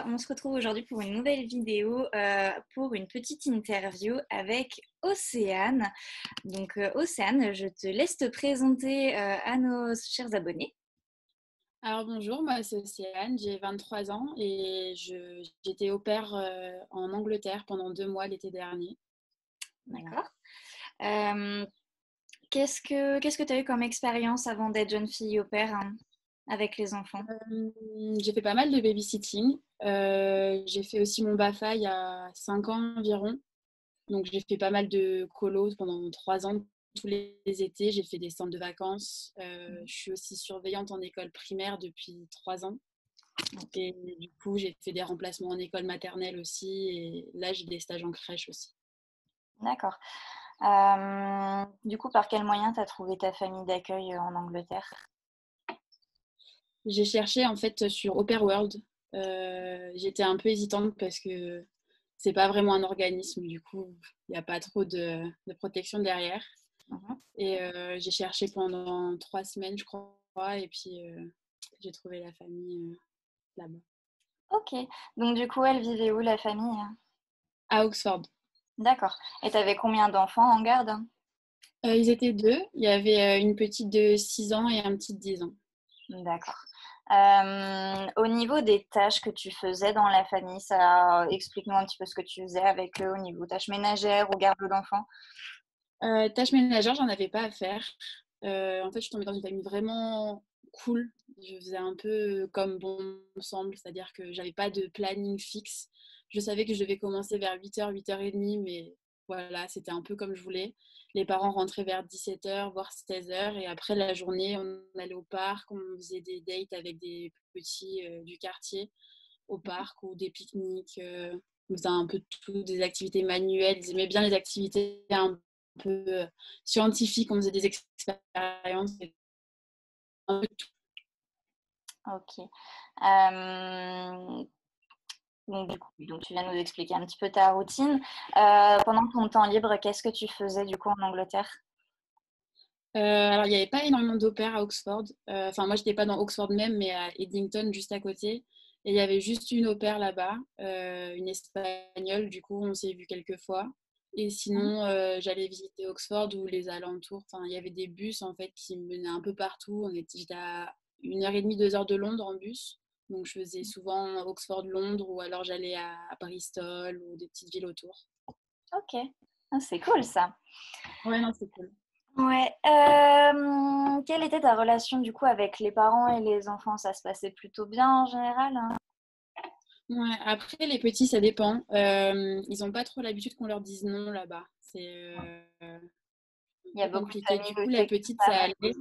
On se retrouve aujourd'hui pour une nouvelle vidéo, pour une petite interview avec Océane. Donc, Océane, je te laisse te présenter à nos chers abonnés. Alors bonjour, moi c'est Océane, j'ai 23 ans et j'étais au pair en Angleterre pendant 2 mois l'été dernier. Voilà. D'accord. Euh, qu'est-ce que tu as eu comme expérience avant d'être jeune fille au pair, hein, avec les enfants? J'ai fait pas mal de babysitting. J'ai fait aussi mon BAFA il y a 5 ans environ. Donc j'ai fait pas mal de colos pendant 3 ans, tous les étés. J'ai fait des centres de vacances. Je suis aussi surveillante en école primaire depuis 3 ans. Et du coup, j'ai fait des remplacements en école maternelle aussi. Et là, j'ai des stages en crèche aussi. D'accord. Du coup, par quel moyen tu as trouvé ta famille d'accueil en Angleterre? J'ai cherché en fait sur Opera World. J'étais un peu hésitante parce que c'est pas vraiment un organisme, du coup, il n'y a pas trop de protection derrière. Mhm. Et j'ai cherché pendant 3 semaines, je crois, et puis j'ai trouvé la famille là-bas. Ok. Donc, du coup, elle vivait où, la famille? À Oxford. D'accord. Et tu avais combien d'enfants en garde? Ils étaient deux. Il y avait une petite de 6 ans et un petit de 10 ans. D'accord. Au niveau des tâches que tu faisais dans la famille, explique-moi un petit peu ce que tu faisais avec eux au niveau tâches ménagères ou garde d'enfants. Tâches ménagères, j'en avais pas à faire. En fait, je suis tombée dans une famille vraiment cool. Je faisais un peu comme bon me semble, c'est-à-dire que j'avais pas de planning fixe. Je savais que je devais commencer vers 8h, 8h30, mais voilà, c'était un peu comme je voulais. Les parents rentraient vers 17h, voire 16h, et après la journée, on allait au parc, on faisait des dates avec des petits du quartier au parc ou des pique-niques. On faisait un peu de tout, des activités manuelles. Ils aimaient bien les activités un peu scientifiques. On faisait des expériences. Un peu de tout. Ok. Euh, donc, du coup, donc, tu viens nous expliquer un petit peu ta routine. Pendant ton temps libre, qu'est-ce que tu faisais du coup en Angleterre? Alors, il n'y avait pas énormément d'opéra à Oxford. Enfin, moi, je n'étais pas dans Oxford même, mais à Eddington, juste à côté. Et il y avait juste une opère là-bas, une espagnole. Du coup, on s'est vu quelques fois. Et sinon, j'allais visiter Oxford ou les alentours. Enfin, il y avait des bus en fait qui me menaient un peu partout. J'étais à 1h30, 2 heures de Londres en bus. Donc, je faisais souvent Oxford-Londres ou alors j'allais à Bristol ou des petites villes autour. Ok. Ah, c'est cool ça. Ouais, non, c'est cool. Ouais. Quelle était ta relation du coup avec les parents et les enfants? Ça se passait plutôt bien en général, hein? Ouais, après, les petits, ça dépend. Ils n'ont pas trop l'habitude qu'on leur dise non là-bas. C'est un Il y a peu beaucoup de compliqué. Du familles coup, aussi la qui petite, sont ça pas allait.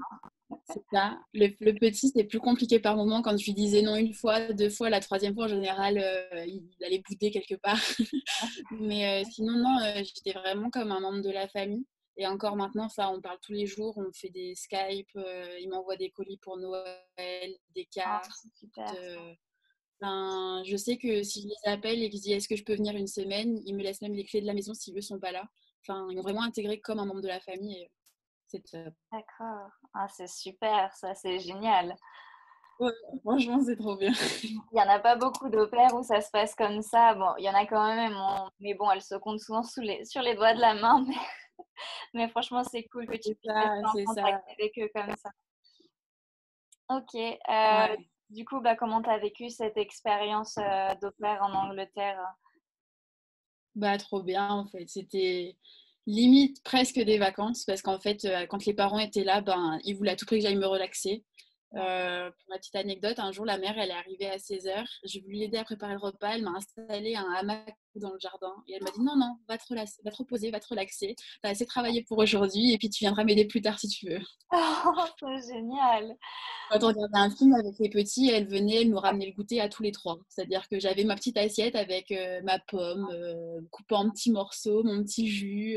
C'est ça. Le petit, c'est plus compliqué par moment. Quand je lui disais non une fois, 2 fois, la troisième fois, en général, il allait bouder quelque part. Mais sinon, non, j'étais vraiment comme un membre de la famille. Et encore maintenant, ça, on parle tous les jours. On fait des Skype. Il m'envoie des colis pour Noël, des Oh, cartes. c'est super ça. Ben, je sais que si je les appelle et que je dis est-ce que je peux venir une semaine, ils me laissent même les clés de la maison si eux sont pas là. Enfin, ils m'ont vraiment intégré comme un membre de la famille et c'est top. D'accord. Ah, c'est super, ça, c'est génial. Ouais, franchement, c'est trop bien. Il n'y en a pas beaucoup d'opères où ça se passe comme ça. Bon, il y en a quand même, mais bon, elles se comptent souvent sur les doigts de la main. Mais franchement, c'est cool que tu C'est puisses ça, rester en c'est contact ça. avec eux comme ça. Ok. Ouais. Du coup, bah, comment tu as vécu cette expérience d'opère en Angleterre? Bah, trop bien en fait. C'était limite presque des vacances parce qu'en fait, quand les parents étaient là, ben, ils voulaient à tout prix que j'aille me relaxer. Pour la petite anecdote, un jour, la mère, elle est arrivée à 16h. J'ai voulu l'aider à préparer le repas. Elle m'a installé un hamac dans le jardin et elle m'a dit non, non, va te reposer, va te relaxer. T'as assez travaillé pour aujourd'hui et puis tu viendras m'aider plus tard si tu veux. Oh, c'est génial. Quand on regardait un film avec les petits, elle venait nous ramener le goûter à tous les trois. C'est-à-dire que j'avais ma petite assiette avec ma pomme, coupée en petits morceaux, mon petit jus.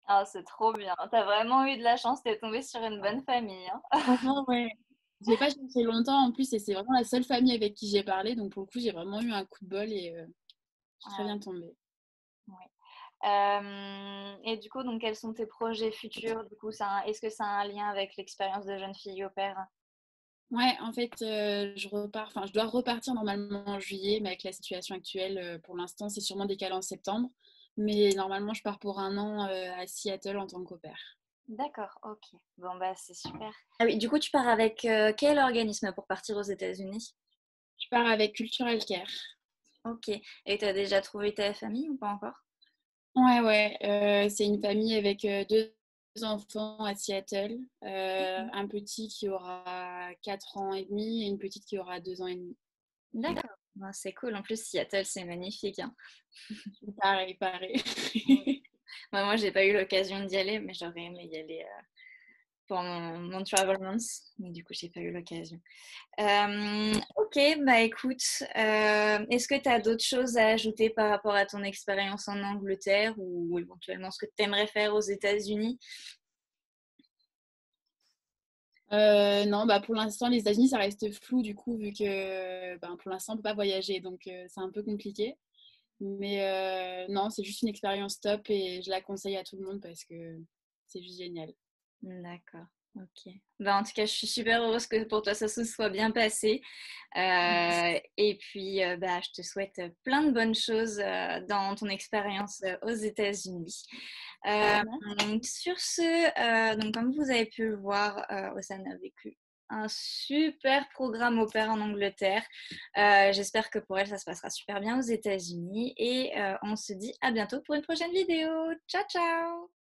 Ah, c'est trop bien. T'as vraiment eu de la chance, t'es tombée sur une bonne famille, hein. Franchement, ouais. Je l'ai pas cherché longtemps en plus et c'est vraiment la seule famille avec qui j'ai parlé. Donc pour le coup, j'ai vraiment eu un coup de bol et je suis très Ah, bien tombée. oui. Et du coup, donc, quels sont tes projets futurs? Du coup, est-ce que ça a un lien avec l'expérience de jeune fille au père? Ouais, en fait, je dois repartir normalement en juillet, mais avec la situation actuelle, pour l'instant, c'est sûrement décalé en septembre. Mais normalement, je pars pour un an à Seattle en tant qu'au pair. D'accord, ok. Bon, bah, c'est super. Ah oui, du coup, tu pars avec quel organisme pour partir aux États-Unis? Je pars avec Cultural Care. Ok. Et tu as déjà trouvé ta famille ou pas encore? Ouais, ouais, c'est une famille avec deux enfants à Seattle, un petit qui aura 4 ans et demi et une petite qui aura 2 ans et demi. D'accord. Bah, c'est cool. En plus, Seattle, c'est magnifique, hein. Pareil, pareil. Moi, j'ai pas eu l'occasion d'y aller, mais j'aurais aimé y aller pour mon Travel Month. Mais du coup, j'ai pas eu l'occasion. Ok, bah écoute, est-ce que tu as d'autres choses à ajouter par rapport à ton expérience en Angleterre ou éventuellement ce que tu aimerais faire aux États-Unis? Non, bah pour l'instant, les États-Unis, ça reste flou du coup, vu que ben, pour l'instant, on peut pas voyager, donc c'est un peu compliqué. Mais non, c'est juste une expérience top et je la conseille à tout le monde parce que c'est juste génial. D'accord, ok. Bah, en tout cas, je suis super heureuse que pour toi ça se soit bien passé. Et puis, bah, je te souhaite plein de bonnes choses dans ton expérience aux États-Unis. Euh, sur ce, donc comme vous avez pu le voir, Ossan a vécu un super programme au pair en Angleterre. J'espère que pour elle, ça se passera super bien aux États-Unis. Et on se dit à bientôt pour une prochaine vidéo. Ciao, ciao!